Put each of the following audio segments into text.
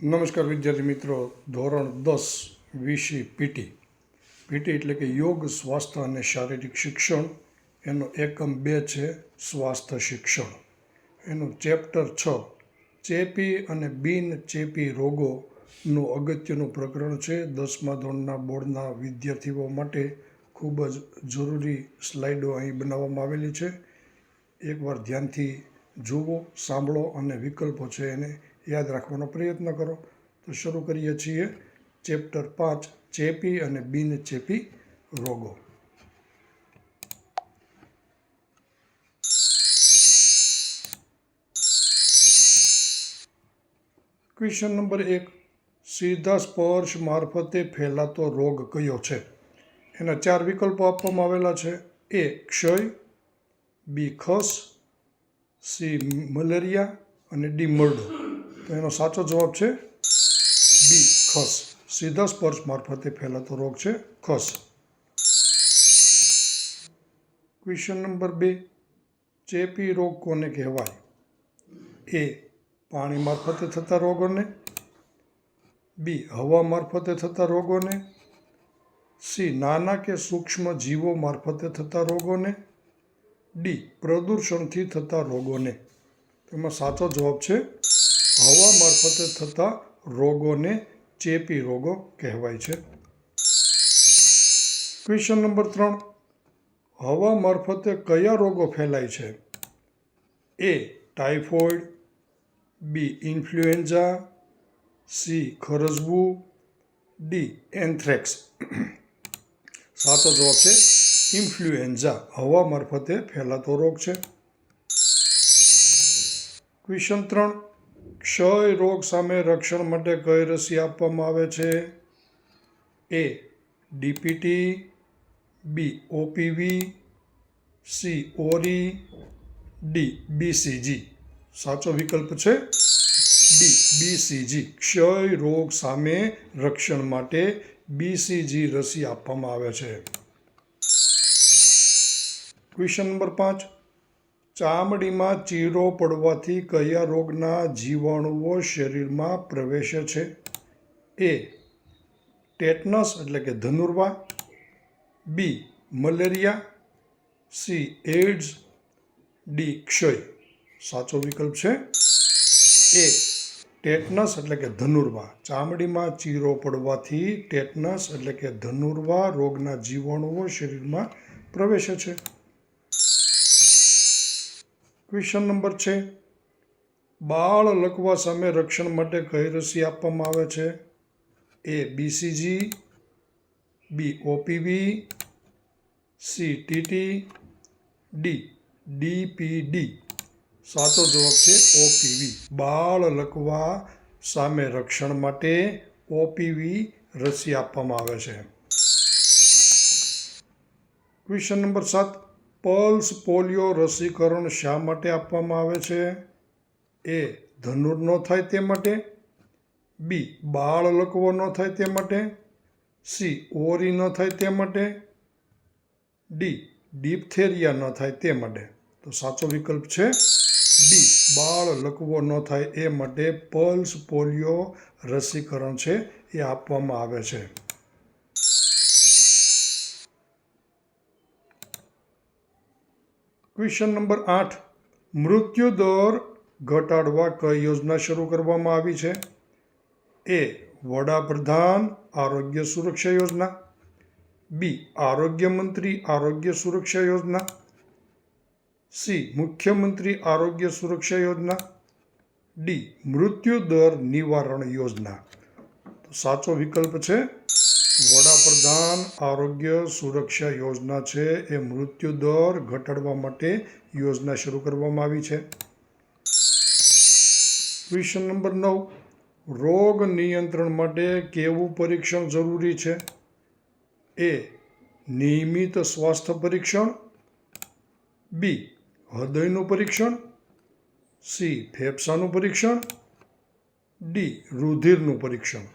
નમસ્કાર વિદ્યાર્થી મિત્રો, ધોરણ 10 વિષય પીટી એટલે કે યોગ, સ્વાસ્થ્ય અને શારીરિક શિક્ષણ. એનો એકમ 2 છે સ્વાસ્થ્ય શિક્ષણ. એનું ચેપ્ટર 6 ચેપી અને બિન ચેપી રોગોનું અગત્યનું પ્રકરણ છે. 10મા ધોરણના બોર્ડના વિદ્યાર્થીઓ માટે ખૂબ જ જરૂરી સ્લાઇડો અહીં બનાવવામાં આવેલી છે. એકવાર ધ્યાનથી જુઓ, સાંભળો અને વિકલ્પો છે એને યાદ રાખવાનો પ્રયત્ન કરો. તો શરૂ કરીએ છીએ ચેપ્ટર 5 ચેપી અને બિનચેપી રોગો. ક્વેશ્ચન નંબર 1, સીધા સ્પર્શ મારફતે ફેલાતો રોગ કયો છે? એના 4 વિકલ્પો આપવામાં આવેલા છે. એ ક્ષય, બી ખસ, સી મલેરિયા અને ડી મરડો. તો એનો સાચો જવાબ છે બી ખસ. સીધા સ્પર્શ મારફતે ફેલાતો રોગ છે ખસ. ક્વેશ્ચન નંબર 2, ચેપી રોગ કોને કહેવાય? એ પાણી મારફતે થતા રોગોને, બી હવા મારફતે થતા રોગોને, સી નાના કે સૂક્ષ્મ જીવો મારફતે થતા રોગોને, ડી પ્રદૂષણથી થતા રોગોને. તેમાં સાચો જવાબ છે હવા મારફતે થતા રોગોને ચેપી રોગો કહેવાય છે. ક્વેશ્ચન નંબર 3, હવા મારફતે કયા રોગો ફેલાય છે? એ ટાઇફોઇડ, બી ઇન્ફ્લુએન્ઝા, સી ખરજવું, ડી એન્થ્રેક્સ. સાચો જવાબ છે ઇન્ફ્લુએન્ઝા. હવા મારફતે ફેલાતો રોગ છે. ક્વેશ્ચન 3, ક્ષય રોગ સામે રક્ષણ માટે કઈ રસી આપવામાં આવે છે? એ ડીપીટી, બી ઓપીવી, સી ઓરી, ડી બીસીજી. સાચો વિકલ્પ છે ડી બીસીજી. ક્ષય રોગ સામે રક્ષણ માટે બીસીજી રસી આપવામાં આવે છે. ક્વેશ્ચન નંબર 5, ચામડીમાં ચીરો પડવાથી કયા રોગના જીવાણુઓ શરીરમાં પ્રવેશે છે? એ ટેટનસ એટલે કે ધનુર્વા, બી મલેરિયા, સી એઇડ્સ, ડી ક્ષય. સાચો વિકલ્પ છે એ ટેટનસ એટલે કે ધનુર્વા. ચામડીમાં ચીરો પડવાથી ટેટનસ એટલે કે ધનુર્વા રોગના જીવાણુઓ શરીરમાં પ્રવેશે છે. ક્વેશ્ચન નંબર 6, બાળ લકવા સામે રક્ષણ માટે કઈ રસી આપવામાં આવે છે? A BCG, B OPV, C TT, D ડીપીડી. સાચો જવાબ છે ઓપીવી. બાળ લકવા સામે રક્ષણ માટે ઓપીવી રસી આપવામાં આવે છે. ક્વેશ્ચન નંબર 7, પલ્સ પોલિયો રસીકરણ શા માટે આપવામાં આવે છે? એ ધનુર ન થાય તે માટે, બી બાળ લકવો ન થાય તે માટે, સી ઓરી ન થાય તે માટે, ડી ડિપ્થેરિયા ન થાય તે માટે. તો સાચો વિકલ્પ છે ડી બાળ લકવો ન થાય એ માટે પલ્સ પોલિયો રસીકરણ છે એ આપવામાં આવે છે. ક્વેશ્ચન નંબર 8, મૃત્યુ દર ઘટાડવા કઈ યોજના શરૂ કરવામાં આવી છે? એ વડાપ્રધાન આરોગ્ય સુરક્ષા યોજના, બી આરોગ્ય મંત્રી આરોગ્ય સુરક્ષા યોજના, સી મુખ્યમંત્રી આરોગ્ય સુરક્ષા યોજના, ડી મૃત્યુ દર નિવારણ યોજના. તો સાચો વિકલ્પ છે વડાપ્રધાન આરોગ્ય સુરક્ષા યોજના છે એ મૃત્યુ દર ઘટાડવા માટે યોજના શરૂ કરવામાં આવી છે. ક્વેશ્ચન નંબર 9, રોગ નિયંત્રણ માટે કેવું પરીક્ષણ જરૂરી છે? એ નિયમિત સ્વાસ્થ્ય પરીક્ષણ, બી હૃદયનું પરીક્ષણ, સી ફેફસાનું પરીક્ષણ, ડી રુધિરનું પરીક્ષણ.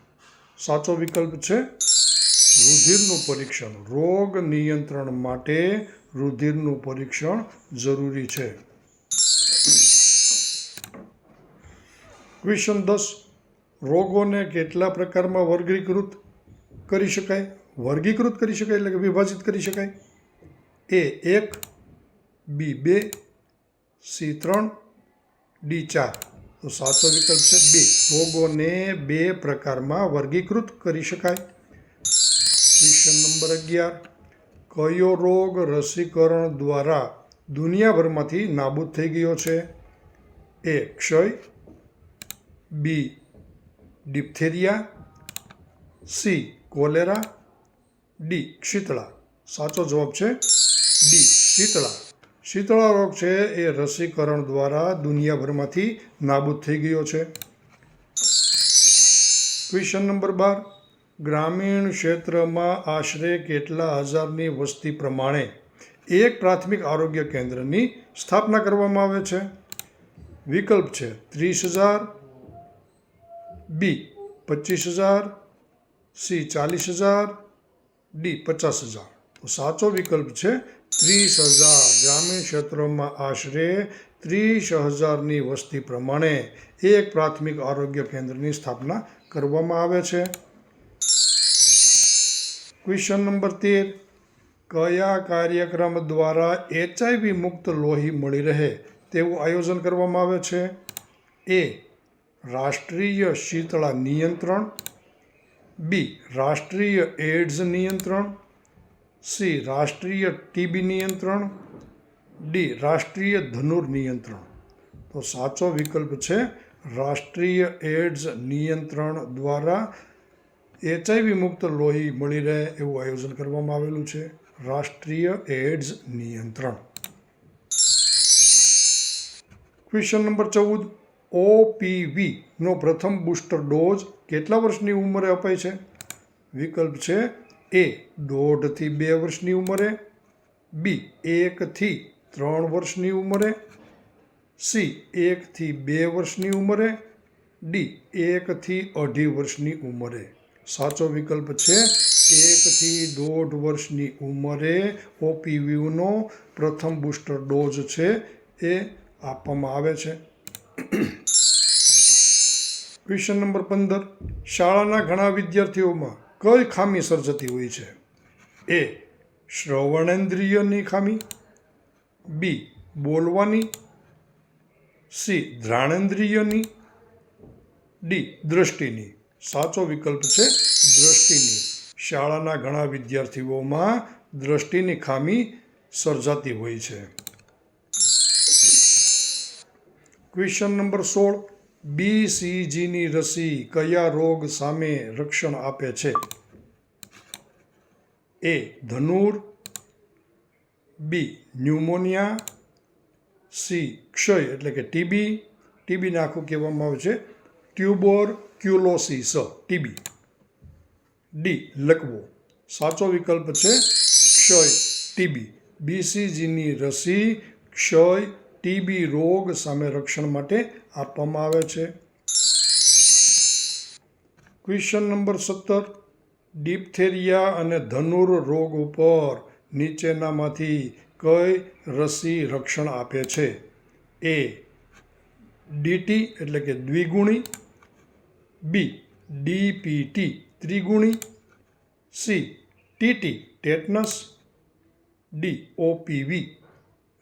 સાચો વિકલ્પ છે રુધિરનું પરીક્ષણ. રોગ નિયંત્રણ માટે રુધિરનું પરીક્ષણ જરૂરી છે. ક્વેશ્ચન 10, રોગોને કેટલા પ્રકારમાં વર્ગીકૃત કરી શકાય? વર્ગીકૃત કરી શકાય એટલે કે વિભાજિત કરી શકાય. A 1, B 2, C 3, D 4. તો સાચો વિકલ્પ છે B. રોગોને 2 પ્રકારમાં વર્ગીકૃત કરી શકાય. Question number 11. કયો રોગ રસીકરણ દ્વારા દુનિયાભરમાંથી નાબૂદ થઈ ગયો છે? A ક્ષય, B diphtheria, C cholera, D Shitala. સાચો જવાબ છે D શીતળા. શીતળા રોગ છે એ રસીકરણ દ્વારા દુનિયાભરમાંથી નાબૂદ થઈ ગયો છે. Question number 12. ગ્રામીણ ક્ષેત્રમાં આશરે કેટલા હજારની વસ્તી પ્રમાણે એક પ્રાથમિક આરોગ્ય કેન્દ્રની સ્થાપના કરવામાં આવે છે? વિકલ્પ છે 30,000, B 25,000, C 40,000, D 50,000. તો સાચો વિકલ્પ છે 30,000. ગ્રામીણ ક્ષેત્રોમાં આશરે 30,000ની વસ્તી પ્રમાણે એક પ્રાથમિક આરોગ્ય કેન્દ્રની સ્થાપના કરવામાં આવે છે. Question number 13. કયા કાર્યક્રમ દ્વારા HIV મુક્ત લોહી મળી રહે તેવું આયોજન કરવામાં આવે છે? A રાષ્ટ્રીય શીતળા નિયંત્રણ, B રાષ્ટ્રીય એડ્સ નિયંત્રણ, C રાષ્ટ્રીય TB નિયંત્રણ, D રાષ્ટ્રીય ધનુર નિયંત્રણ. તો સાચો વિકલ્પ છે રાષ્ટ્રીય એડ્સ નિયંત્રણ દ્વારા HIV મુક્ત લોહી મળી રહે એવું આયોજન કરવામાં આવેલું છે. રાષ્ટ્રીય એડ્સ નિયંત્રણ. Question number 14. OPV નો પ્રથમ બૂસ્ટર ડોઝ કેટલા વર્ષની ઉંમરે અપાય છે? વિકલ્પ છે A 1.5 થી 2 વર્ષની ઉંમરે, B 1 થી 3 વર્ષની ઉંમરે, C 1 થી 2 વર્ષની ઉંમરે, D 1 થી 2.5 વર્ષની ઉંમરે. સાચો વિકલ્પ છે 1 થી 1.5 વર્ષની ઉંમરે OPVનો પ્રથમ બૂસ્ટર ડોઝ છે એ આપવામાં આવે છે. Question number 15. શાળાના ઘણા વિદ્યાર્થીઓમાં કઈ ખામી સર્જાતી હોય છે? A શ્રવણેન્દ્રિયની ખામી, B બોલવાની, C ઘ્રાણેન્દ્રિયની, D દૃષ્ટિની. સાચો વિકલ્પ છે દૃષ્ટિની. શાળાના ઘણા વિદ્યાર્થીઓમાં દૃષ્ટિની ખામી સર્જાતી હોય છે. Question number 16. BCGની રસી કયા રોગ સામે રક્ષણ આપે છે? A dhanur, B pneumonia, C ક્ષય એટલે કે TBને આખું કહેવામાં આવે છે ટ્યુબરક્યુલોસિસ TB, D લકવો. સાચો વિકલ્પ છે ક્ષય TB. BCGની રસી ક્ષય TB રોગ સામે રક્ષણ માટે આપવામાં આવે છે. Question number 17. ડિપ્થેરિયા અને ધનુર રોગ ઉપર નીચેનામાંથી કઈ રસી રક્ષણ આપે છે? A DT એટલે કે દ્વિગુણી, B DPT ત્રિગુણી, C TT ટેટનસ, D OPV.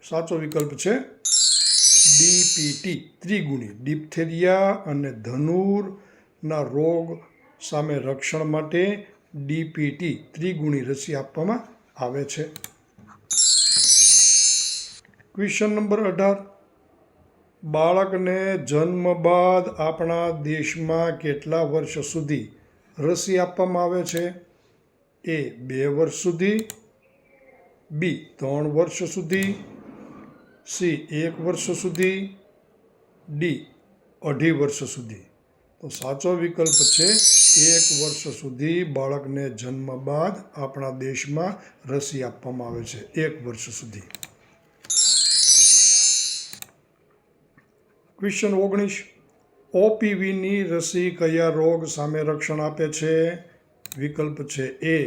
સાચો વિકલ્પ છે DPT ત્રિગુણી. ડિપ્થેરિયા અને ધનુરના રોગ સામે રક્ષણ માટે DPT ત્રિગુણી રસી આપવામાં આવે છે. Question number 18. બાળકને જન્મ બાદ આપણા દેશમાં કેટલા વર્ષ સુધી રસી આપવામાં આવે છે? A 2 વર્ષ સુધી, B 3 વર્ષ સુધી, C 1 વર્ષ સુધી, D 2.5 વર્ષ સુધી. તો સાચો વિકલ્પ છે 1 વર્ષ સુધી બાળકને જન્મ બાદ આપણા દેશમાં રસી આપવામાં આવે છે. 1 વર્ષ સુધી. ક્વેશ્ચન 19. OPVની રસી કયા રોગ સામે રક્ષણ આપે છે? વિકલ્પ છે A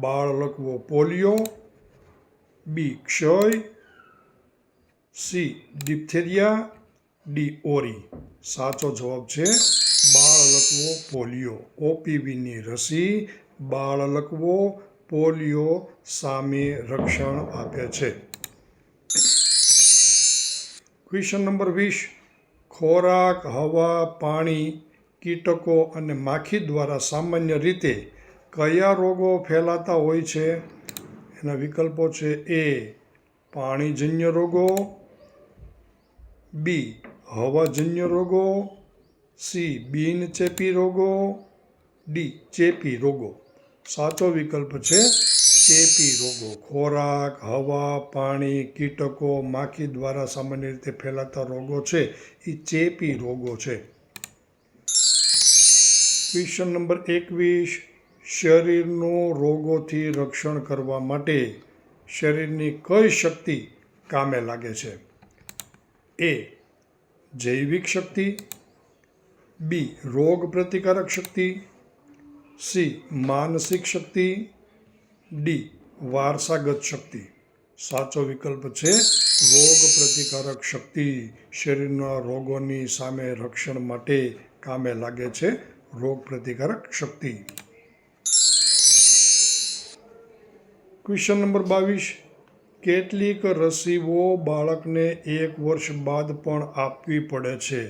બાળ લકવો પોલિયો, B ક્ષય, C ડિપ્થેરિયા, D ઓરી. સાચો જવાબ છે બાળ લકવો પોલિયો. OPVની રસી બાળલકવો પોલિયો સામે રક્ષણ આપે છે. Question number 20. ખોરાક, હવા, પાણી, કીટકો અને માખી દ્વારા સામાન્ય રીતે કયા રોગો ફેલાતા હોય છે? એના વિકલ્પો છે: A. પાણીજન્ય રોગો, B. હવાજન્ય રોગો, C. બિનચેપી રોગો, D. ચેપી રોગો. સાચો વિકલ્પ છે ચેપી રોગો. ખોરાક, હવા, પાણી, કીટકો, માખી દ્વારા સામાન્ય રીતે ફેલાતા રોગો છે એ ચેપી રોગો છે. Question number 21. શરીરનું રોગોથી રક્ષણ કરવા માટે શરીરની કઈ શક્તિ કામે લાગે છે? A. જૈવિક શક્તિ, B. રોગ પ્રતિકારક શક્તિ, C. માનસિક શક્તિ, D. વારસાગત શક્તિ. સાચો વિકલ્પ છે રોગ પ્રતિકારક શક્તિ. શરીરના રોગોની સામે રક્ષણ માટે કામે લાગે છે રોગ પ્રતિકારક શક્તિ. Question number 22. કેટલીક રસીઓ બાળકને 1 વર્ષ બાદ પણ આપવી પડે છે.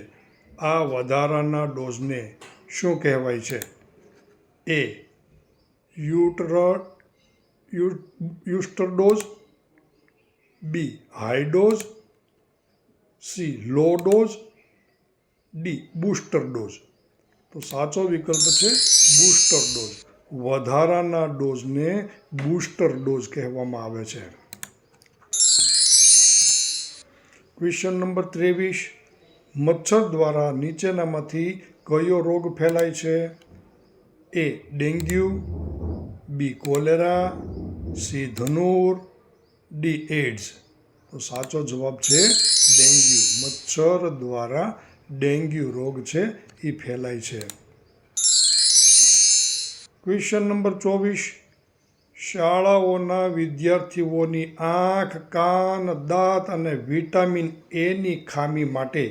આ વધારાના ડોઝને શું કહેવાય છે? A. Booster dose, B. High dose, C. Low dose, D. Booster dose. તો સાચો વિકલ્પ છે બૂસ્ટર ડોઝ. વધારાના ડોઝને બૂસ્ટર ડોઝ કહેવામાં આવે છે. Question number 23. મચ્છર દ્વારા નીચેનામાંથી કયો રોગ ફેલાય છે? A. Dengue, B. Cholera, C. ધનુર, D. એડ્સ. તો સાચો જવાબ છે ડેન્ગ્યુ. મચ્છર દ્વારા ડેન્ગ્યુ રોગ છે એ ફેલાય છે. Question number 24. શાળાઓના વિદ્યાર્થીઓની આંખ, કાન, દાંત અને વિટામિન એની ખામી માટે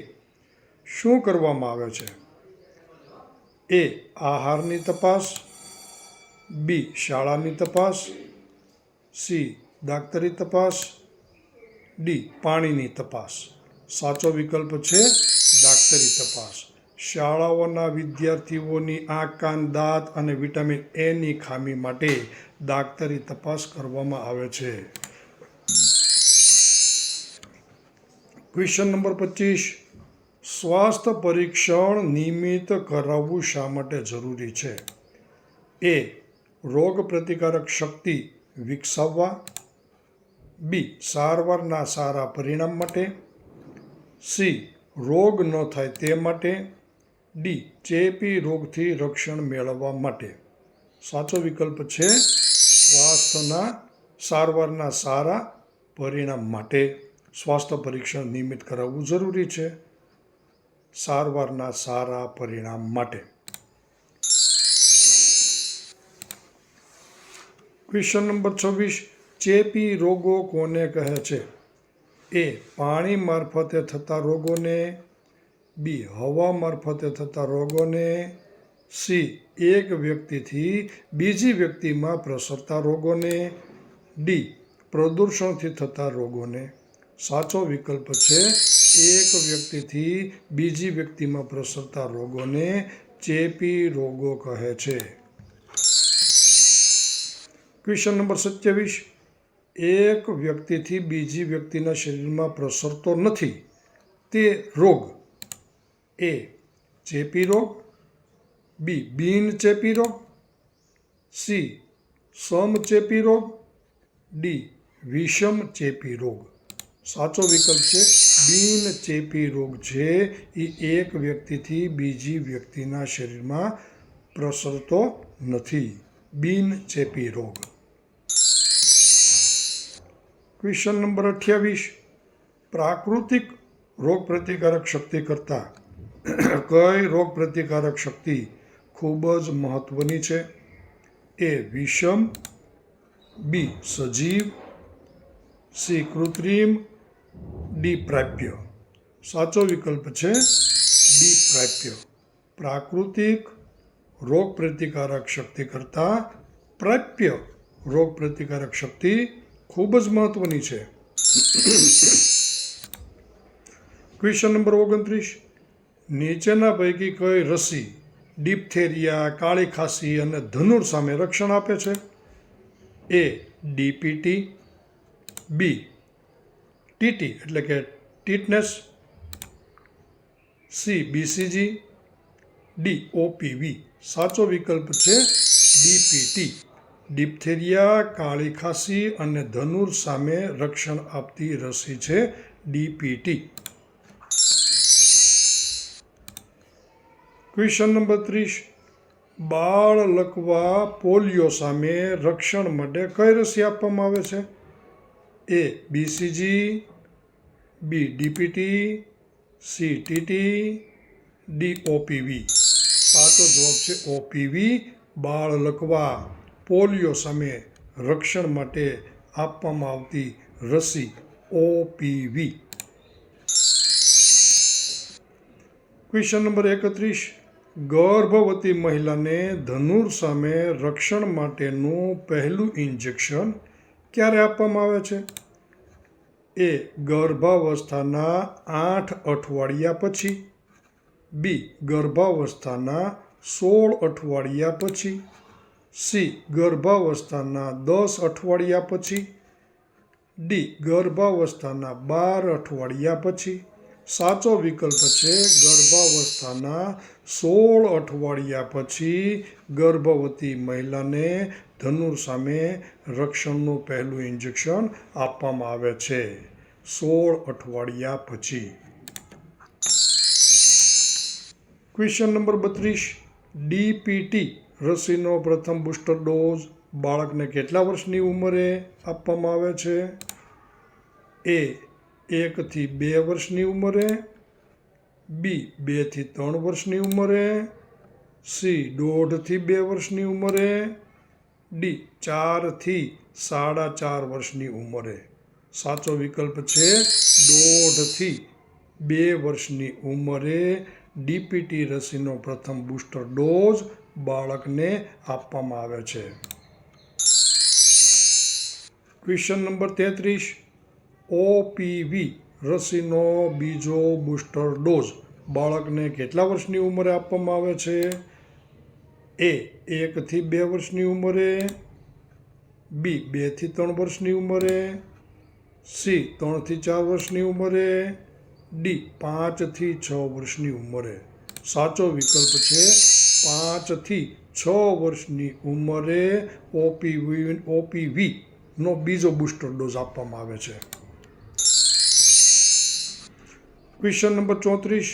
શું કરવામાં આવે છે? A. આહારની તપાસ, B. શાળાની તપાસ, C. દાક્તરી તપાસ, D. પાણીની તપાસ. સાચો વિકલ્પ છે દાક્તરી તપાસ. શાળાઓના વિદ્યાર્થીઓની આંખ, કાન, દાંત અને વિટામિન એની ખામી માટે દાક્તરી તપાસ કરવામાં આવે છે. Question number 25. સ્વાસ્થ્ય પરીક્ષણ નિયમિત કરાવવું શા માટે જરૂરી છે? A. રોગ પ્રતિકારક શક્તિ વિકસાવવા, B. સારવારના સારા પરિણામ માટે, C. રોગ ન થાય તે માટે, D. ચેપી રોગથી રક્ષણ મેળવવા માટે. સાચો વિકલ્પ છે સારવારના સારા પરિણામ માટે. સ્વાસ્થ્ય પરીક્ષણ નિયમિત કરાવવું જરૂરી છે સારવારના સારા પરિણામ માટે. Question number 26. ચેપી રોગો કોને કહે છે? A. પાણી મારફતે થતા રોગોને, B. હવા મારફતે થતા રોગોને, C. એક વ્યક્તિથી બીજી વ્યક્તિમાં પ્રસરતા રોગોને, D. પ્રદૂષણથી થતા રોગોને. સાચો વિકલ્પ છે એક વ્યક્તિથી બીજી વ્યક્તિમાં પ્રસરતા રોગોને ચેપી રોગો કહે છે. Question number 27. એક વ્યક્તિથી બીજી વ્યક્તિના શરીરમાં પ્રસરતો નથી તે રોગ. A. ચેપી રોગ, B. બિનચેપી રોગ, C. સમચેપી રોગ, D. વિષમચેપી રોગ. સાચો વિકલ્પ છે બિનચેપી રોગ છે એ એક વ્યક્તિથી બીજી વ્યક્તિના શરીરમાં પ્રસરતો નથી. બિનચેપી રોગ. Question number 28. પ્રાકૃતિક રોગપ્રતિકારક શક્તિ કરતાં કઈ રોગપ્રતિકારક શક્તિ ખૂબ જ મહત્વની છે? A. વિષમ, B. સજીવ, C. કૃત્રિમ, D. પ્રાપ્ય. સાચો વિકલ્પ છે D. પ્રાપ્ય. પ્રાકૃતિક રોગ પ્રતિકારક શક્તિ કરતાં પ્રાપ્ય રોગ પ્રતિકારક શક્તિ ખૂબ જ મહત્વની છે. Question number 29. નીચેના પૈકી કઈ રસી ડિપ્થેરિયા, કાળી ખાંસી અને ધનુર સામે રક્ષણ આપે છે? એ. ડીપીટી, બી. ટીટી એટલે કે tetanus, C. BCG, D. OPV. સાચો વિકલ્પ છે ડીપીટી. ડિપ્થેરિયા, કાળી ખાંસી અને ધનુર સામે રક્ષણ આપતી રસી છે ડીપીટી. Question number 30. બાળ લકવા પોલિયો સામે રક્ષણ માટે કઈ રસી આપવામાં આવે છે? A. BCG, B. DPT, C. TT, D. OPV. સાચો જવાબ છે ઓપીવી. બાળ લકવા પોલિયો સામે રક્ષણ માટે આપવામાં આવતી રસી ઓપીવી. Question number 31. ગર્ભવતી મહિલાને ધનુર સામે રક્ષણ માટેનું પહેલું ઇન્જેક્શન ક્યારે આપવામાં આવે છે? એ. ગર્ભાવસ્થાના 8 અઠવાડિયા પછી, બી. ગર્ભાવસ્થાના 16 અઠવાડિયા પછી, સી. ગર્ભાવસ્થાના 10 અઠવાડિયા પછી, ડી. ગર્ભાવસ્થાના 12 અઠવાડિયા પછી. સાચો વિકલ્પ છે ગર્ભાવસ્થાના 16 અઠવાડિયા પછી ગર્ભવતી મહિલાને ધનુર સામે રક્ષણનું પહેલું ઇન્જેક્શન આપવામાં આવે છે. 16 અઠવાડિયા પછી. Question number 32. ડીપીટી રસીનો પ્રથમ બુસ્ટર ડોઝ બાળકને કેટલા વર્ષની ઉંમરે આપવામાં આવે છે? એ. 1 થી 2 વર્ષની ઉંમરે, બી. 2 થી 3 વર્ષની ઉંમરે, સી. 1.5 થી 2 વર્ષની ઉંમરે, ડી. 4 થી 4.5 વર્ષની ઉંમરે. સાચો વિકલ્પ છે 1.5 થી 2 વર્ષની ઉંમરે ડીપીટી રસીનો પ્રથમ બુસ્ટર ડોઝ બાળકને આપવામાં આવે છે. Question number 33. ઓપીવી રસીનો બીજો બુસ્ટર ડોઝ બાળકને કેટલા વર્ષની ઉંમરે આપવામાં આવે છે? એ. 1 થી 2 વર્ષની ઉંમરે, બી. 2 થી 3 વર્ષની ઉંમરે, સી. 3 થી 4 વર્ષની ઉંમરે, ડી. 5 થી 6 વર્ષની ઉંમરે. સાચો વિકલ્પ છે 5 થી 6 વર્ષની ઉંમરે ઓપીવીનો બીજો બુસ્ટર ડોઝ આપવામાં આવે છે. Question number 34.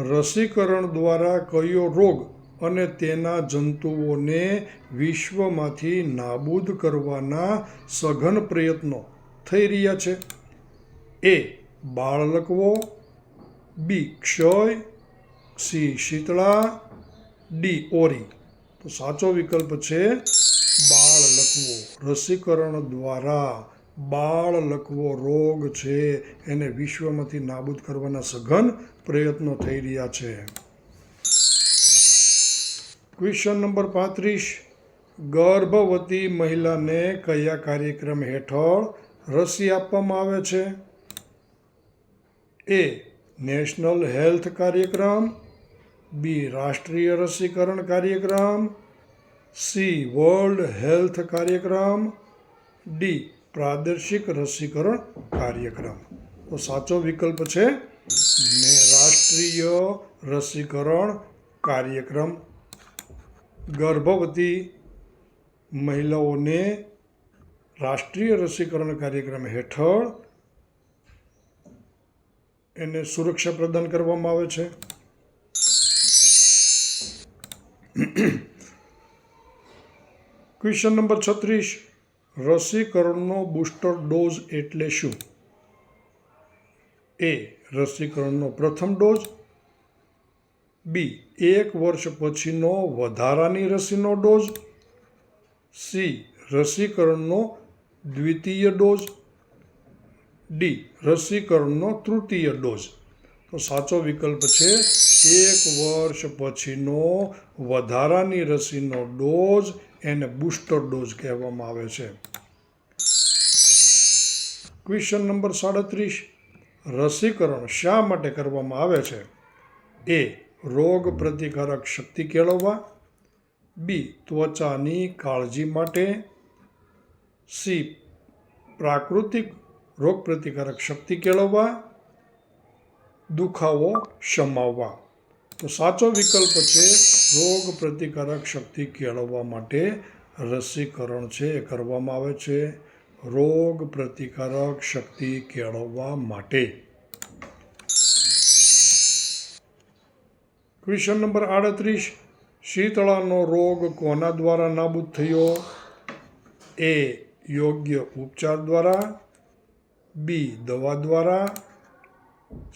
રસીકરણ દ્વારા કયો રોગ અને તેના જંતુઓને વિશ્વમાંથી નાબૂદ કરવાના સઘન પ્રયત્નો થઈ રહ્યા છે? એ. બાળ લકવો, બી. ક્ષય, સી. શીતળા, ડી. ઓરી. તો સાચો વિકલ્પ છે બાળ લકવો. રસીકરણ દ્વારા બાળ લકવો રોગ છે એને વિશ્વમાંથી નાબૂદ કરવાના સઘન પ્રયત્નો થઈ રહ્યા છે. Question number 35. ગર્ભવતી મહિલાને કયા કાર્યક્રમ હેઠળ રસી આપવામાં આવે છે? એ. નેશનલ હેલ્થ કાર્યક્રમ, બી. રાષ્ટ્રીય રસીકરણ કાર્યક્રમ, સી. વર્લ્ડ હેલ્થ કાર્યક્રમ, ડી. પ્રાદેશિક રસીકરણ કાર્યક્રમ. તો સાચો વિકલ્પ છે રાષ્ટ્રીય રસીકરણ કાર્યક્રમ. ગર્ભવતી મહિલાઓને રાષ્ટ્રીય રસીકરણ કાર્યક્રમ હેઠળ એને સુરક્ષા પ્રદાન કરવામાં આવે છે. Question number 36. રસીકરણનો બુસ્ટર ડોઝ એટલે શું? એ. રસીકરણનો પ્રથમ ડોઝ, બી. 1 વર્ષ પછીનો વધારાની રસીનો ડોઝ, સી. રસીકરણનો દ્વિતીય ડોઝ, ડી. રસીકરણનો તૃતીય ડોઝ. તો સાચો વિકલ્પ છે 1 વર્ષ પછીનો વધારાની રસીનો ડોઝ એને બૂસ્ટર ડોઝ કહેવામાં આવે છે. Question number 37. રસીકરણ શા માટે કરવામાં આવે છે? એ. રોગ પ્રતિકારક શક્તિ કેળવવા. બી. ત્વચાની કાળજી માટે. સી. પ્રાકૃતિક રોગ પ્રતિકારક શક્તિ કેળવવા. દુખાવો શમાવવા. તો સાચો વિકલ્પ છે રોગ પ્રતિકારક શક્તિ કેળવવા માટે રસીકરણ છે એ કરવામાં આવે છે. રોગ પ્રતિકારક શક્તિ કેળવવા માટે. Question number 38. શીતળાનો રોગ કોના દ્વારા નાબૂદ થયો? એ. યોગ્ય ઉપચાર દ્વારા. બી. દવા દ્વારા.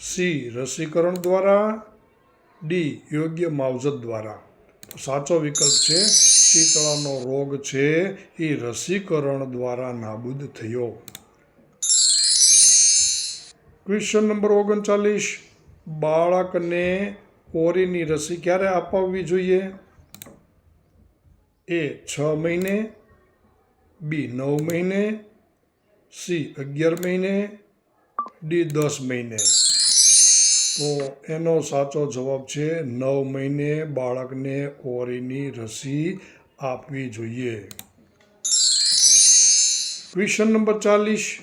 સી. રસીકરણ દ્વારા. ડી. યોગ્ય માવજત દ્વારા. તો સાચો વિકલ્પ છે શીતળાનો રોગ છે એ રસીકરણ દ્વારા નાબૂદ થયો. Question number 39. બાળકને ઓરીની રસી ક્યારે અપાવવી જોઈએ? એ. 6 મહિને. બી. 9 મહિને. સી. 11 મહિને. ડી. 10 મહિને. તો એનો સાચો જવાબ છે 9 મહિને બાળકને ઓરીની રસી આપવી જોઈએ. Question number 40.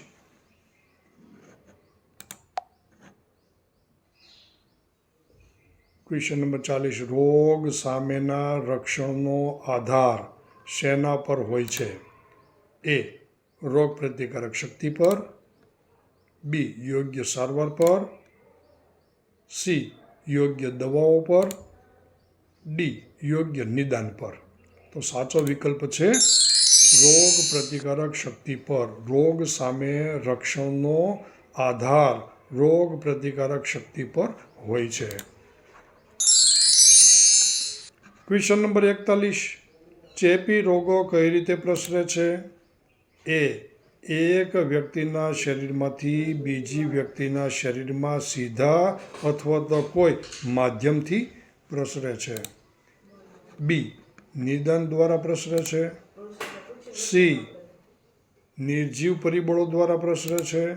Question number 40. રોગ સામેના રક્ષણનો આધાર શેના પર હોય છે? એ. રોગ પ્રતિકારક શક્તિ પર. બી. યોગ્ય સારવાર પર. સી. યોગ્ય દવાઓ પર. ડી. યોગ્ય નિદાન પર. તો સાચો વિકલ્પ છે રોગ પ્રતિકારક શક્તિ પર. રોગ સામે રક્ષણનો આધાર રોગ પ્રતિકારક શક્તિ પર હોય છે. Question number 41. ચેપી રોગો કઈ રીતે પ્રસરે છે? એ. એક વ્યક્તિના શરીરમાંથી બીજી વ્યક્તિના શરીરમાં સીધા અથવા તો કોઈ માધ્યમથી પ્રસરે છે. બી. નિદાન દ્વારા પ્રસરે છે. સી. નિર્જીવ પરિબળો દ્વારા પ્રસરે છે.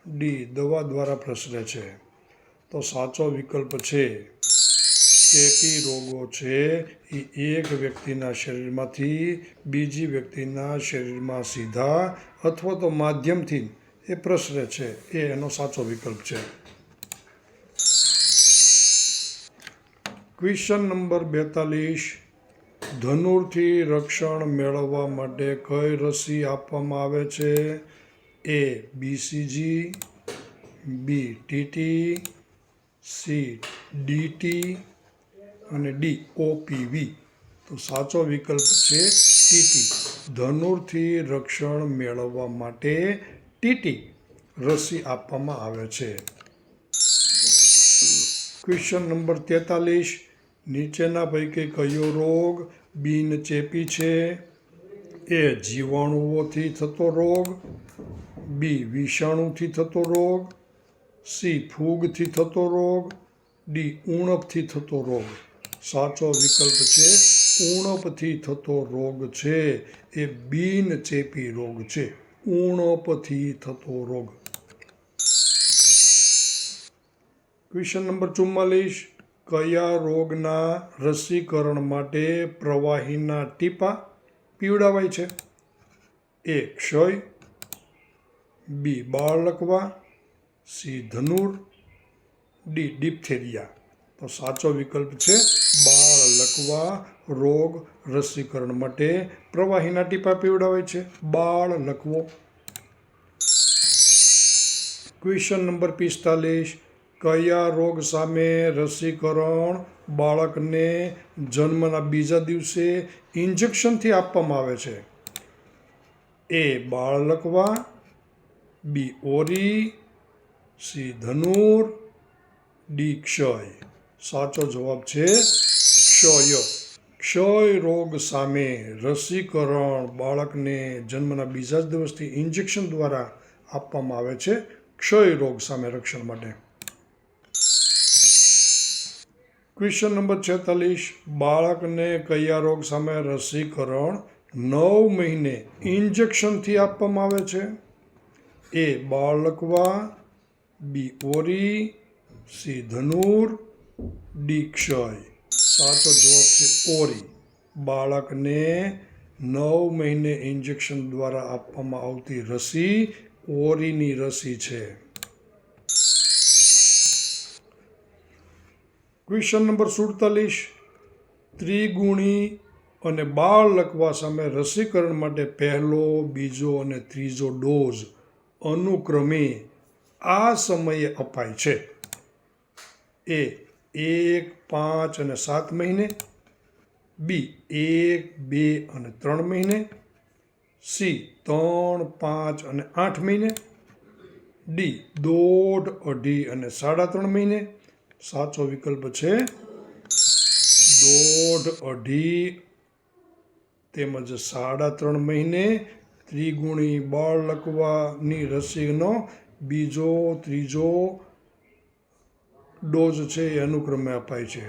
ડી. દવા દ્વારા પ્રસરે છે. તો સાચો વિકલ્પ છે ચેપી રોગો છે એ એક વ્યક્તિના શરીરમાંથી બીજી વ્યક્તિના શરીરમાં સીધા અથવા તો માધ્યમથી એ પ્રસરે છે. એ એનો સાચો વિકલ્પ છે. Question number 42. ધનુર્થી રક્ષણ મેળવવા માટે કઈ રસી આપવામાં આવે છે? એ. BCG. બી. TT. સી. DT. અને ડી. OPV. તો સાચો વિકલ્પ છે TT. ધનુર્થી રક્ષણ મેળવવા માટે TT રસી આપવામાં આવે છે. Question number 43. નીચેના પૈકી કયો રોગ બિનચેપી છે? એ. જીવાણુઓથી થતો રોગ. બી. વિષાણુથી થતો રોગ. સી. ફૂગથી થતો રોગ. ડી. ઉણપથી થતો રોગ. સાચો વિકલ્પ છે ઉણપથી થતો રોગ છે એ બિનચેપી રોગ છે. ઉણપથી થતો રોગ. Question number 44. કયા રોગના રસીકરણ માટે પ્રવાહીના ટીપાં પીવડાવાય છે? એ. ક્ષય. બી. બાળલકવા. સી. ધનુર. ડી. ડિપ્થેરિયા. તો સાચો વિકલ્પ છે બાળલકવા રોગ રસીકરણ માટે પ્રવાહીના ટીપાં પીવડાવાય છે. બાળલકવો. Question number 45. કયા રોગ સામે રસીકરણ બાળકને જન્મના બીજા દિવસે ઇન્જેક્શનથી આપવામાં આવે છે? એ. બાળલકવા. બી. ઓરી. સી. ધનુર. ડી. ક્ષય. સાચો જવાબ છે ક્ષય. ક્ષય રોગ સામે રસીકરણ બાળકને જન્મના બીજા જ દિવસથી ઇન્જેક્શન દ્વારા આપવામાં આવે છે ક્ષય રોગ સામે રક્ષણ માટે. ક્વેશ્ચન નંબર 46, બાળકને કયા રોગ સામે રસીકરણ 9 મહિને ઇન્જેક્શનથી આપવામાં આવે છે? એ બાળલકવા, બી ઓરી, સી ધનુર, ડી ક્ષય. સાચો જવાબ છે ઓરી. બાળકને 9 મહિને ઇન્જેક્શન દ્વારા આપવામાં આવતી રસી ઓરીની રસી છે. ક્વેશ્ચન નંબર 47, ત્રિગુણી અને બાળલકવા સામે રસીકરણ માટે પહેલો, બીજો અને ત્રીજો ડોઝ અનુક્રમે આ સમયે અપાય છે? એ 1, 5 અને 7 મહિને, બી 1, 2 અને 3 મહિને, સી 3, 5 અને 8 મહિને, ડી 1.5, 2.5 અને 3.5 મહિને. સાચો વિકલ્પ છે 1.5, 2.5 તેમજ 3.5 મહિને ત્રિગુણી બાળલકવાની રસીનો બીજો, ત્રીજો ડોઝ છે એ અનુક્રમે અપાય છે.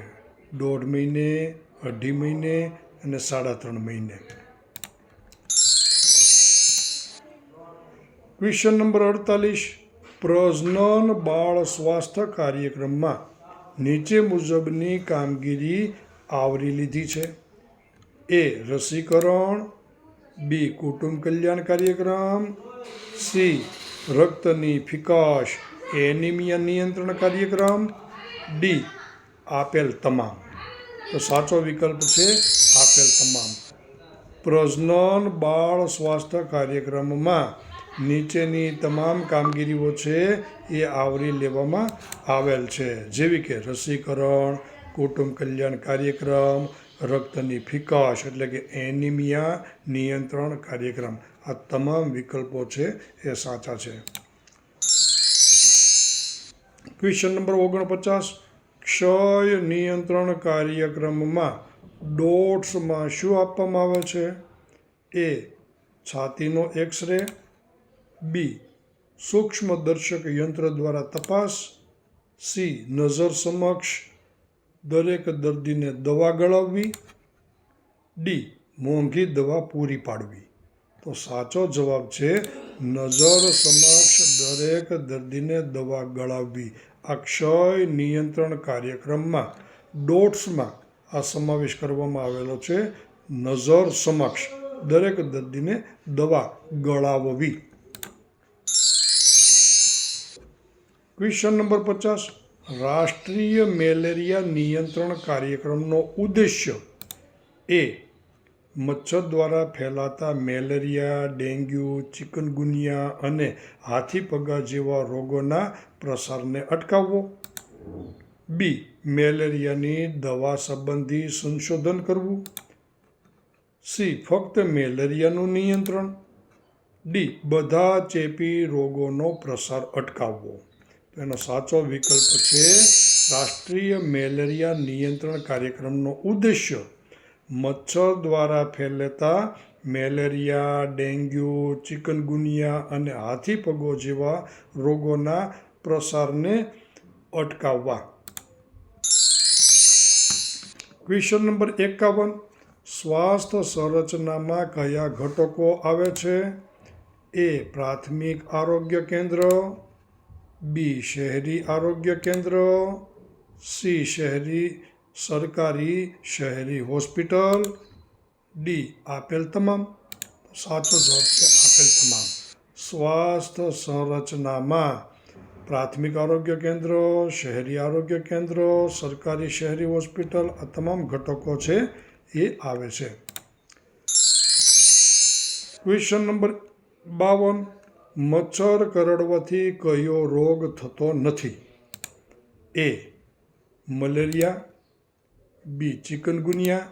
1.5 મહિને, 2.5 મહિને અને 3.5 મહિને. ક્વેશ્ચન નંબર 48, પ્રજનન બાળ સ્વાસ્થ્ય કાર્યક્રમમાં નીચે મુજબની કામગીરી આવરી લીધી છે? એ રસીકરણ, બી કુટુંબ કલ્યાણ કાર્યક્રમ, સી રક્તની ફિકાશ એનિમિયા નિયંત્રણ કાર્યક્રમ, ડી આપેલ તમામ. તો સાચો વિકલ્પ છે આપેલ તમામ. પ્રજનન બાળ સ્વાસ્થ્ય કાર્યક્રમમાં નીચેની તમામ કામગીરીઓ છે એ આવરી લેવામાં આવેલ છે, જેવી કે રસીકરણ, કુટુંબ કલ્યાણ કાર્યક્રમ, રક્તની ફિકાશ એટલે કે એનિમિયા નિયંત્રણ કાર્યક્રમ. આ તમામ વિકલ્પો છે એ સાચા છે. ક્વેશ્ચન નંબર 49, ક્ષય નિયંત્રણ કાર્યક્રમમાં ડોટ્સમાં શું આપવામાં આવે છે? એ છાતીનો એક્સ-રે, બી સૂક્ષ્મદર્શક યંત્ર દ્વારા તપાસ, સી નજર સમક્ષ દરેક દર્દીને દવા ગળાવવી, ડી મોંઘી દવા પૂરી પાડવી. તો સાચો જવાબ છે નજર સમક્ષ દરેક દર્દીને દવા ગળાવવી. આ ક્ષય નિયંત્રણ કાર્યક્રમમાં ડોટ્સમાં આ સમાવેશ કરવામાં આવેલો છે. નજર સમક્ષ દરેક દર્દીને દવા ગળાવવી. ક્વેશ્ચન નંબર 50, રાષ્ટ્રીય મેલેરિયા નિયંત્રણ કાર્યક્રમનો ઉદ્દેશ્ય એ મચ્છર દ્વારા ફેલાતા મેલેરિયા, ડેન્ગ્યુ, ચિકનગુનિયા અને હાથીપગા જેવા રોગોના પ્રસારને અટકાવવો, બી મેલેરિયાની દવા સંબંધી સંશોધન કરવું, સી ફક્ત મેલેરિયાનું નિયંત્રણ, ડી બધા ચેપી રોગોનો પ્રસાર અટકાવવો. તો એનો સાચો વિકલ્પ છે રાષ્ટ્રીય મેલેરિયા નિયંત્રણ કાર્યક્રમનો ઉદ્દેશ્ય મચ્છર દ્વારા ફેલાતા મેલેરિયા, ડેન્ગ્યુ, ચિકનગુનિયા અને હાથીપગો જેવા રોગોના પ્રસારને અટકાવવા. ક્વેશ્ચન નંબર 51, સ્વાસ્થ્ય સંરચનામાં કયા ઘટકો આવે છે? એ પ્રાથમિક આરોગ્ય કેન્દ્ર, બી શહેરી આરોગ્ય કેન્દ્ર, સી સરકારી શહેરી હોસ્પિટલ, ડી આપેલ તમામ. સાચો જવાબ છે આપેલ તમામ. સ્વાસ્થ્ય સંરચનામાં પ્રાથમિક આરોગ્ય કેન્દ્ર, શહેરી આરોગ્ય કેન્દ્ર, સરકારી શહેરી હોસ્પિટલ આ તમામ ઘટકો છે એ આવે છે. ક્વેશ્ચન નંબર 52, મચ્છર કરડવાથી કયો રોગ થતો નથી? એ મલેરિયા, બી ચિકનગુનિયા,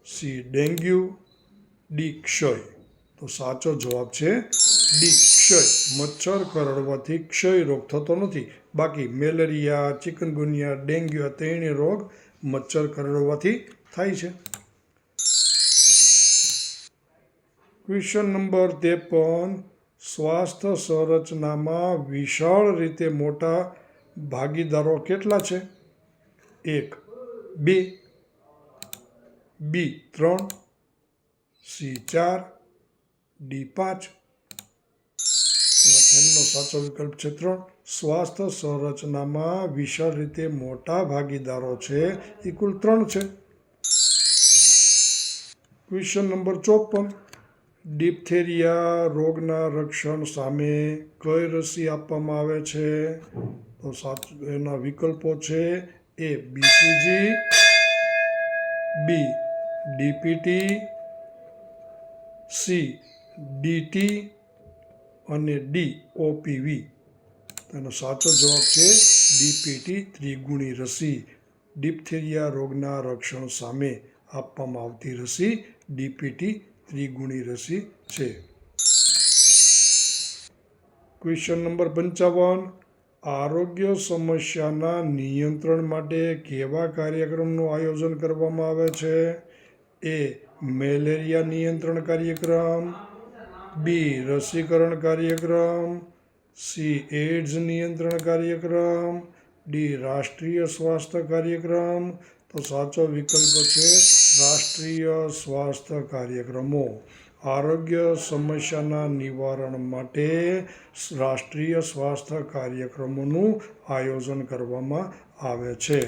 સી ડેન્ગ્યુ, ડી ક્ષય. તો સાચો જવાબ છે ડી ક્ષય. મચ્છર કરડવાથી ક્ષય રોગ થતો નથી. બાકી મેલેરિયા, ચિકનગુનિયા, ડેન્ગ્યુ આ ત્રણેય રોગ મચ્છર કરડવાથી થાય છે. ક્વેશ્ચન નંબર 53, સ્વાસ્થ્ય સંરચનામાં વિશાળ રીતે મોટા ભાગીદારો કેટલા છે? 1 2, બી 3, સી 4, ડી 5. એમનો સાચો વિકલ્પ છે 3. સ્વાસ્થ્ય સંરચનામાં વિશાળ રીતે મોટા ભાગીદારો છે એ કુલ 3 છે. Question number 54. ડિપ્થેરિયા રોગના રક્ષણ સામે કઈ રસી આપવામાં આવે છે? તો એના વિકલ્પો છે A BCG, B DPT, C DT અને ડી ઓપીવી. તેનો સાચો જવાબ છે ડીપીટી ત્રિગુણી રસી. ડિપ્થેરિયા રોગના રક્ષણ સામે આપવામાં આવતી રસી ડીપીટી ત્રિગુણી રસી છે. Question number 55. આરોગ્ય સમસ્યાના નિયંત્રણ માટે કેવા કાર્યક્રમનું આયોજન કરવામાં આવે છે? એ મેલેરિયા નિયંત્રણ કાર્યક્રમ, બી રસીકરણ કાર્યક્રમ, સી એડ્સ નિયંત્રણ કાર્યક્રમ, ડી રાષ્ટ્રીય સ્વાસ્થ્ય કાર્યક્રમ. તો સાચો વિકલ્પ છે રાષ્ટ્રીય સ્વાસ્થ્ય કાર્યક્રમો. આરોગ્ય સમસ્યાના નિવારણ માટે રાષ્ટ્રીય સ્વાસ્થ્ય કાર્યક્રમોનું આયોજન કરવામાં આવે છે.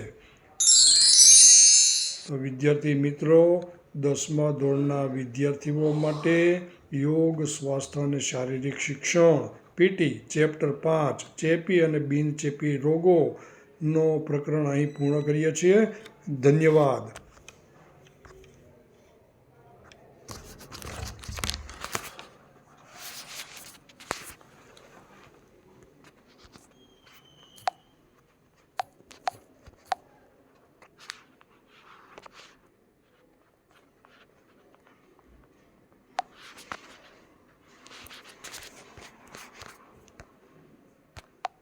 તો વિદ્યાર્થી મિત્રો, 10મા ધોરણના વિદ્યાર્થીઓ માટે યોગ, સ્વાસ્થ્ય અને શારીરિક શિક્ષણ પીટી ચેપ્ટર 5 ચેપી અને બિનચેપી રોગોનો પ્રકરણ અહીં પૂર્ણ કરીએ છીએ. ધન્યવાદ.